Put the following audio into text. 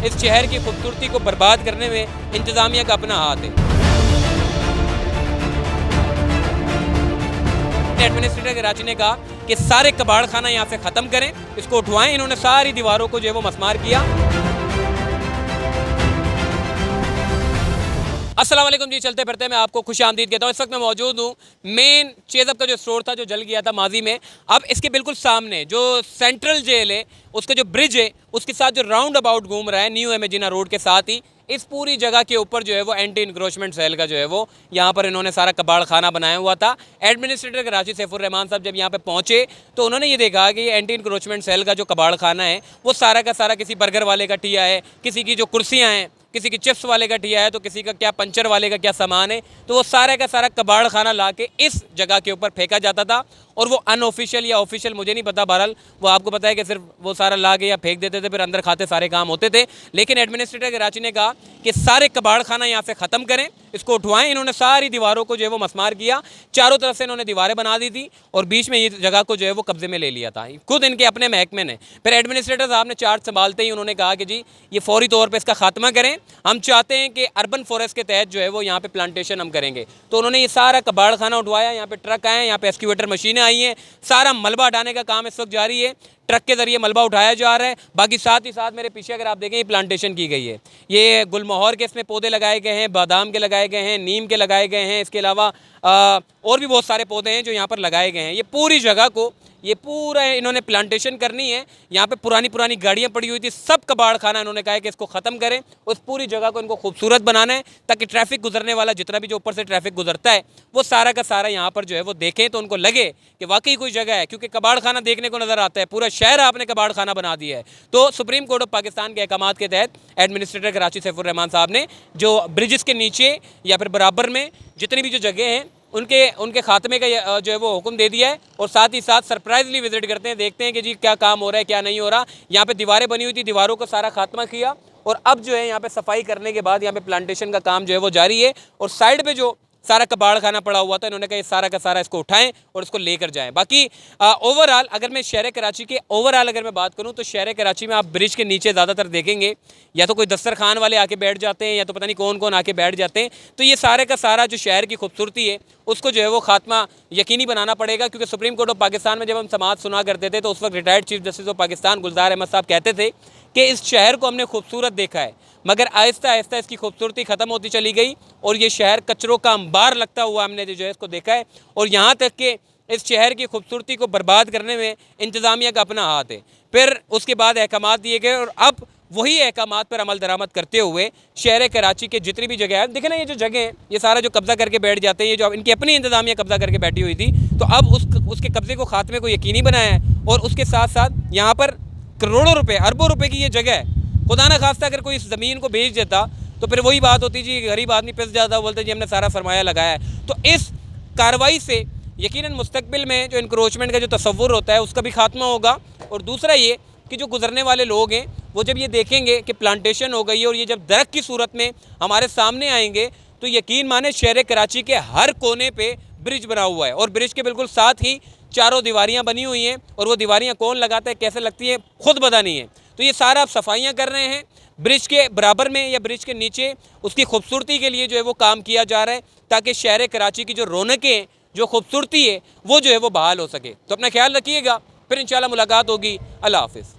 इस शहर की खूबसूरती को बर्बाद करने में इंतज़ामिया का अपना हाथ है। एडमिनिस्ट्रेटर कराची ने कहा कि सारे कबाड़ खाना यहाँ से ख़त्म करें, इसको उठवाएं। इन्होंने सारी दीवारों को जो है वो मसमार किया। अस्सलाम वालेकुम जी, चलते फिरते मैं आपको खुश आमदीद कहता हूँ। इस वक्त मैं मौजूद हूँ मेन चेज़अप का जो स्टोर था जो जल गया था माजी में, अब इसके बिल्कुल सामने जो सेंट्रल जेल है उसका जो ब्रिज है उसके साथ जो राउंड अबाउट घूम रहा है न्यू एमेजिना रोड के साथ ही, इस पूरी जगह के ऊपर जो है वो एंटी इंक्रोचमेंट सेल का जो है वो यहाँ पर इन्होंने सारा कबाड़ खाना बनाया हुआ था। एडमिनिस्ट्रेटर कराची सैफुर रहमान साहब जब यहाँ पे पहुँचे तो उन्होंने ये देखा कि ये एंटी इंक्रोचमेंट सेल का जो कबाड़ खाना है वो सारा का सारा किसी बर्गर वाले का ठिया है, किसी की जो कुर्सियाँ हैं किसी की चिप्स वाले का ठिया है, तो किसी का क्या पंचर वाले का क्या सामान है, तो वो सारा का सारा कबाड़ खाना ला के इस जगह के ऊपर फेंका जाता था। और वो अनऑफिशियल या ऑफिशियल मुझे नहीं पता, बहरहाल वो आपको पता है कि सिर्फ वो सारा ला के या फेंक देते थे, फिर अंदर खाते सारे काम होते थे। लेकिन एडमिनिस्ट्रेटर कराची ने कहा कि सारे कबाड़ खाना यहाँ से ख़त्म करें, इसको उठवाएं। इन्होंने सारी दीवारों को जो है वो मसमार किया, चारों तरफ से इन्होंने दीवारें बना दी थी और बीच में ये जगह को जो है वो कब्जे में ले लिया था, खुद इनके अपने महकमे ने। फिर एडमिनिस्ट्रेटर साहब ने चार्ज संभालते ही उन्होंने कहा कि जी ये फौरी तौर पर इसका खात्मा करें, हम चाहते हैं कि अर्बन फॉरेस्ट के तहत जो है वो यहाँ पे प्लांटेशन हम करेंगे। तो उन्होंने ये सारा कबाड़ खाना उठवाया, यहाँ पे ट्रक आए हैं, यहाँ पे एक्सक्यूवेटर मशीनें आई हैं, सारा मलबा हटाने का काम इस वक्त जारी है, ट्रक के ज़रिए मलबा उठाया जा रहा है। बाकी साथ ही साथ मेरे पीछे अगर आप देखें ये प्लांटेशन की गई है, ये गुलमोहर के इसमें पौधे लगाए गए हैं, बादाम के लगाए गए हैं, नीम के लगाए गए हैं, इसके अलावा और भी बहुत सारे पौधे हैं जो यहाँ पर लगाए गए हैं। ये पूरी जगह को ये पूरा इन्होंने प्लांटेशन करनी है। यहाँ पे पुरानी पुरानी गाड़ियाँ पड़ी हुई थी, सब कबाड़ खाना इन्होंने कहा है कि इसको ख़त्म करें, उस पूरी जगह को इनको खूबसूरत बनाना है ताकि ट्रैफिक गुजरने वाला जितना भी जो ऊपर से ट्रैफिक गुजरता है वो सारा का सारा यहाँ पर जो है वो देखें तो उनको लगे कि वाकई कोई जगह है, क्योंकि कबाड़ खाना देखने को नज़र आता है, पूरा शहर आपने कबाड़ खाना बना दिया है। तो सुप्रीम कोर्ट ऑफ पाकिस्तान के अहकामात के तहत एडमिनिस्ट्रेटर कराची सैफुर रहमान साहब ने जो ब्रिजेस के नीचे या फिर बराबर में जितनी भी जो जगह हैं उनके खात्मे का जो है वो हुक्म दे दिया है। और साथ ही साथ सरप्राइजली विजिट करते हैं, देखते हैं कि जी क्या काम हो रहा है क्या नहीं हो रहा। यहाँ पे दीवारें बनी हुई थी, दीवारों को सारा खात्मा किया और अब जो है यहाँ पे सफाई करने के बाद यहाँ पे प्लांटेशन का काम जो है वो जारी है। और साइड पे जो सारा कबाड़ खाना पड़ा हुआ था इन्होंने कहा ये सारा का सारा इसको उठाएं और इसको लेकर जाएं। बाकी ओवरऑल अगर मैं शहर कराची के ओवरऑल अगर मैं बात करूं तो शहर कराची में आप ब्रिज के नीचे ज़्यादातर देखेंगे या तो कोई दस्तरखान वाले आके बैठ जाते हैं या तो पता नहीं कौन कौन आके बैठ जाते हैं। तो ये सारे का सारा जो शहर की खूबसूरती है उसको जो है वो खात्मा यकीनी बनाना पड़ेगा, क्योंकि सुप्रीम कोर्ट ऑफ पाकिस्तान में जब हम समाअत सुना करते थे तो उस वक्त retired chief justice of Pakistan Gulzar Ahmed sahab कहते थे कि इस शहर को हमने खूबसूरत देखा है मगर आहिस्ता आहिस्ता इसकी खूबसूरती ख़त्म होती चली गई और ये शहर कचरों का अंबार लगता हुआ हमने जो है इसको देखा है। और यहाँ तक कि इस शहर की खूबसूरती को बर्बाद करने में इंतज़ामिया का अपना हाथ है। फिर उसके बाद अहकामात दिए गए और अब वही अहकामात पर अमल दरामद करते हुए शहर कराची के जितनी भी जगह है, देखें ना ये जो जगह है ये सारा जो कब्ज़ा करके बैठ जाते हैं, ये जो इनकी अपनी इंतज़ामिया कब्ज़ा करके बैठी हुई थी, तो अब उसके कब्ज़े को खात्मे को यकीनी बनाया है। और उसके साथ साथ यहाँ पर करोड़ों रुपए अरबों रुपए की ये जगह है, खुदा ना खास्ता अगर कोई इस ज़मीन को बेच देता तो फिर वही बात होती जी गरीब आदमी पिस जाता, बोलते जी हमने सारा सरमाया लगाया है। तो इस कार्रवाई से यकीनन मुस्तकबिल में जो इंक्रोचमेंट का जो तस्वुर होता है उसका भी खात्मा होगा। और दूसरा ये कि जो गुजरने वाले लोग हैं वो जब ये देखेंगे कि प्लांटेशन हो गई है और ये जब दरख्त की सूरत में हमारे सामने आएंगे तो यकीन माने शहर कराची के हर कोने पे ब्रिज बना हुआ है और ब्रिज के बिल्कुल साथ ही चारों दीवारियाँ बनी हुई हैं और वो दीवारियाँ कौन लगाता है कैसे लगती है खुद पता नहीं है। तो ये सारा आप सफाइयाँ कर रहे हैं ब्रिज के बराबर में या ब्रिज के नीचे, उसकी खूबसूरती के लिए जो है वो काम किया जा रहा है ताकि शहर कराची की जो रौनकें जो खूबसूरती है वो जो है वो बहाल हो सके। तो अपना ख्याल रखिएगा, फिर इंशाल्लाह मुलाकात होगी। अल्लाह हाफिज़।